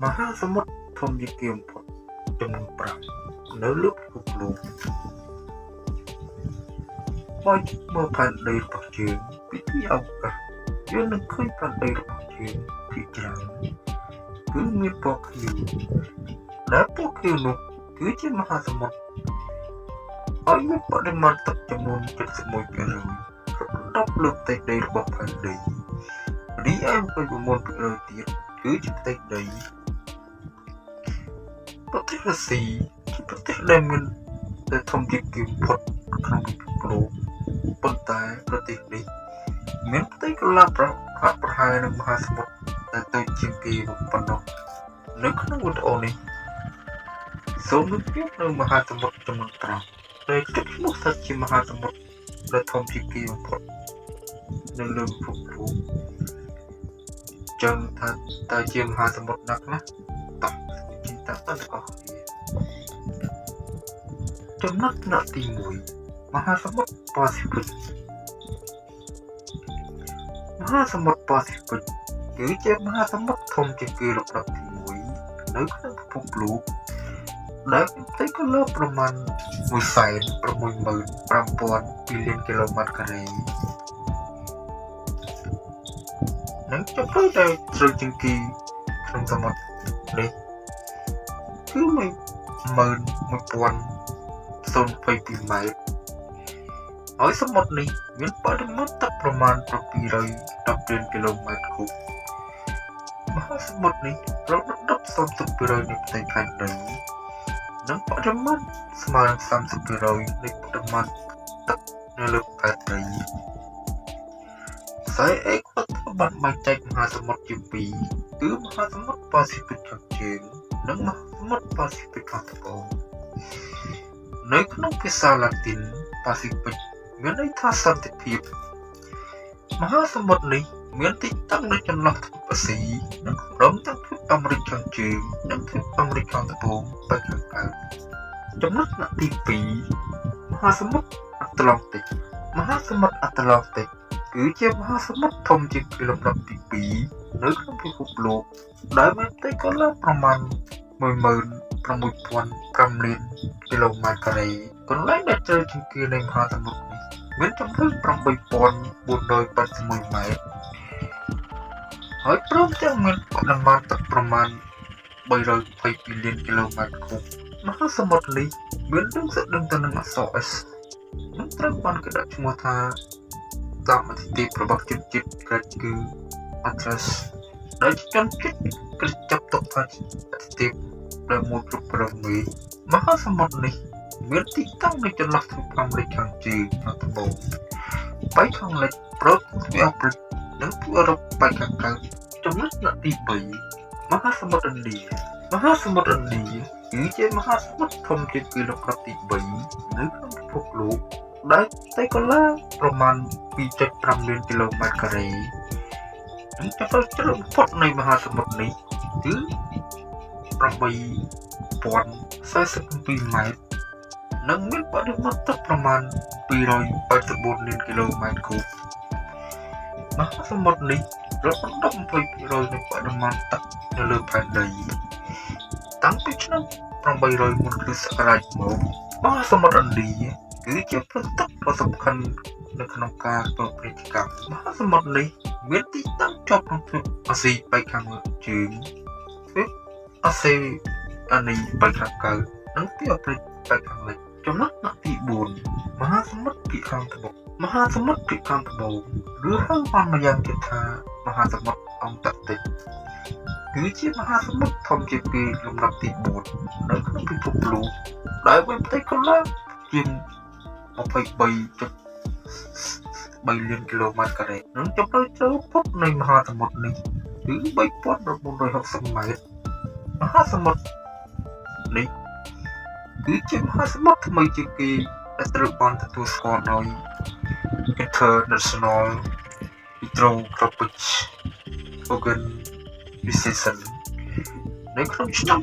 មហាសមុទ្រធំជាគេបំផុតចំនួន5នៅលើពិភពលោកបើមើលផែនដីរបស់យើងពីទីអវកាសយើងនឹងឃើញផែនដីរបស់យើងភាគច្រើនគឺមានពណ៌ខៀវដែលពណ៌ខៀវនោះគឺជាមហាសមុទ្រហើយមានបរិមាណទឹកចំនួន 71% គ្របដណ្ដប់លើផ្ទៃដីរបស់ផែនដីរីឯ 29% ទៀតគឺជាផ្ទៃដីប្រទេសរុស្ស៊ីជាប្រទេសដែលមានតែធំជាងគេបំផុតក្នុងពិភពលោកប៉ុន្តែប្រទេសនេះមានផ្ទៃកន្លះប្រហែលនឹងមហាសមុទ្រដែលតូចជាងគេប៉ុណ្ណោះនៅក្នុងវីដេអូនេះសូមលើកយកនៅមហាសមុទ្រចំនួន5ដែលគិតឈ្មោះថាជាមហាសមុទ្រដែលធំជាងគេបំផុតនៅលើពិភពលោកចឹងថាតើជាមហាសមុទ្រណាខ្លះតោះជិះតាមទាំងអស់គ្នាចំណុចថ្នាក់ទី1មហាសមុទ្រប៉ាស៊ីហ្វិកមហាសមុទ្រប៉ាស៊ីហ្វិកគឺជាមហាសមុទ្រធំជាងគេលំដាប់ទី1នៅក្នុងពិភពលោកដែលមានផ្ទៃកន្លះប្រមាណ 165,000 ប៊ីលានគីឡូម៉ែត្រការ៉េនិងជម្រៅដែលជ្រៅជាងគេក្នុងសមុទ្រនេះគឺ 11,022 ម៉ែត្រហើយសមុទ្រនេះមានបរិមាណទឹកប្រមាណ 710 លានគីឡូម៉ែត្រគូបមហាសមុទ្រនេះរកដណ្ដប់ 30% នៃផ្ទៃផែនដីនិងបរិមាណស្មើនឹង 30% នៃបរិមាណទឹកនៅលើផែនដីខ្សែអេក្វាទ័របានបែងចែកមហាសមុទ្រជាពីរគឺមហាសមុទ្រប៉ាស៊ីហ្វិកខាងជើងនិងមហាសមុទ្រប៉ាស៊ីហ្វិកខាងត្បូងនៅក្នុងភាសាឡាទីនប៉ាស៊ីហ្វិកមានន័យថាសន្តិភាពមហាសមុទ្រនេះមានទីតាំងនៅចន្លោះទ្វីបអាស៊ីនិងព្រមទាំងទ្វីបអាមេរិកខាងជើងនិងទ្វីបអាមេរិកខាងត្បូងបែបខាងកើតចំណុចទី2មហាសមុទ្រអាត្លង់តិកមហាសមុទ្រអាត្លង់តិកគឺជាមហាសមុទ្រធំជាងគេលំដាប់ទី2នៅក្នុងពិភពលោកដែលមានផ្ទៃកន្លះប្រមាណ 16,500 លានគីឡូម៉ែត្រការ៉េកន្លែងដែលជ្រៅជាងគេនៃមហាសមុទ្រនេះមានជម្រៅ 8,481 ម៉ែត្រហើយព្រមទាំងមានបរិមាណទឹកប្រមាណ 322 លានគីឡូម៉ែត្រគូបមហាសមុទ្រនេះមានរឿងស្ដឹងទៅនឹងអក្សរ S និងត្រូវបានគេដាក់ឈ្មោះថាតាមអធិទេពរបស់ជនជាតិក្រិកគឺ Atlas ដែលជនជាតិក្រិកចាប់ទុកថាអធិទេពដែលមួយគ្រប់គ្រងមេមហាសមុទ្រនេះមានទីតាំងនៅចន្លោះទ្វីបអាមេរិកខាងជើងនិងត្បូងបែកខាងលិចប្រទេសទ្វីបអាហ្វ្រិកនិងទ្វីបអឺរ៉ុបបែកខាងកើតចំណុចទី3មហាសមុទ្រឥណ្ឌាមហាសមុទ្រឥណ្ឌាគឺជាមហាសមុទ្រធំជាងគេលំដាប់ទី3នៅក្នុងពិភពលោកដែលផ្ទៃកន្លះប្រមាណ 2.5 លានគីឡូម៉ែត្រការ៉េនិងចំណុចជ្រៅបំផុតនៃមហាសមុទ្រនេះគឺ 8,047 ម៉ែត្រនិងមានបរិមាណទឹកប្រមាណ 284 លានគីឡូម៉ែត្រគូបមហាសមុទ្រនេះរកដណ្ដប់ 20% នៃបរិមាណទឹកនៅលើផែនដីតាំងពីឆ្នាំ 800 មុនគ្រិស្តសករាជមកមហាសមុទ្រឥណ្ឌាគឺជាប្រទេសទឹកដ៏សំខាន់នៅក្នុងការប្រព្រឹត្តកម្មមហាសមុទ្រនេះមានទីតាំងជាប់ក្នុងទ្វីបអាស៊ីបែកខាងជើងទ្វីបអាស៊ីអានីបែកខាងកើតនិងទ្វីបអាហ្វ្រិកបែកខាងលិចចំណុចទី4មហាសមុទ្រភាគខាងត្បូងមហាសមុទ្រភាគខាងត្បូងឬហៅបានម្យ៉ាងទៀតថាមហាសមុទ្រអង់តាក់ទិកគឺជាមហាសមុទ្រធំជាងគេលំដាប់ទី4នៅក្នុងពិភពលោកដែលមានផ្ទៃកន្លះជាង 23.3 លានគីឡូម៉ែត្រការ៉េនិងជម្រៅជ្រៅបំផុតនៃមហាសមុទ្រនេះគឺ 3,960 ម៉ែត្រមហាសមុទ្រនេះគឺជាមហាសមុទ្រថ្មីជាងគេដែលត្រូវបានទទួលស្គាល់ដោយ International Hydrographic Organization នៅក្នុងឆ្នាំ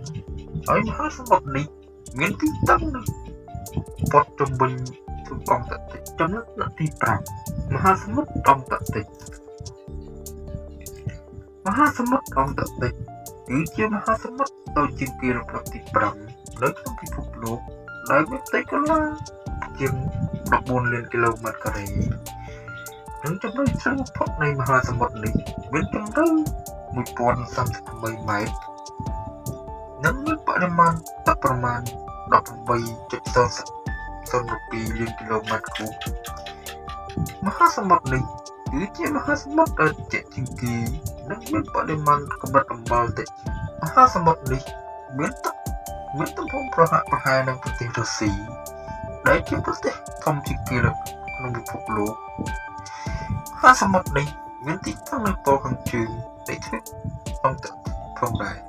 2000 ហើយមហាសមុទ្រនេះមានទីតាំងនៅព័ទ្ធជុំវិញទ្វីបអង់តាក់ទិកចំណុចទី5មហាសមុទ្រអង់តាក់ទិកមហាសមុទ្រអង់តាក់ទិក គឺជាមហាសមុទ្រដោយជាងគេលំដាប់ទី5នៅក្នុងពិភពលោកដែលមានផ្ទៃកន្លះជាង14លានគីឡូម៉ែត្រការ៉េនិងជម្រៅជ្រៅបំផុតនៃមហាសមុទ្រនេះមានជម្រៅ1038ម៉ែត្រនិងមានបរិមាណទឹកប្រមាណ 18.02 លានគីឡូម៉ែត្រគូបមហាសមុទ្រនេះគឺជាមហាសមុទ្រដែលជែកជាងគេនិងមានបរិមាណកម្រិតអំបិលតិចមហាសមុទ្រនេះមានទំហំប្រហាក់ប្រហែលនឹងប្រទេសរុស្ស៊ីដែលជាប្រទេសធំជាងគេក្នុងពិភពលោកមហាសមុទ្រនេះមានទីតាំងនៅប៉ុលខាងជើងនៃទ្វីបអង់តាក់ផងដែរ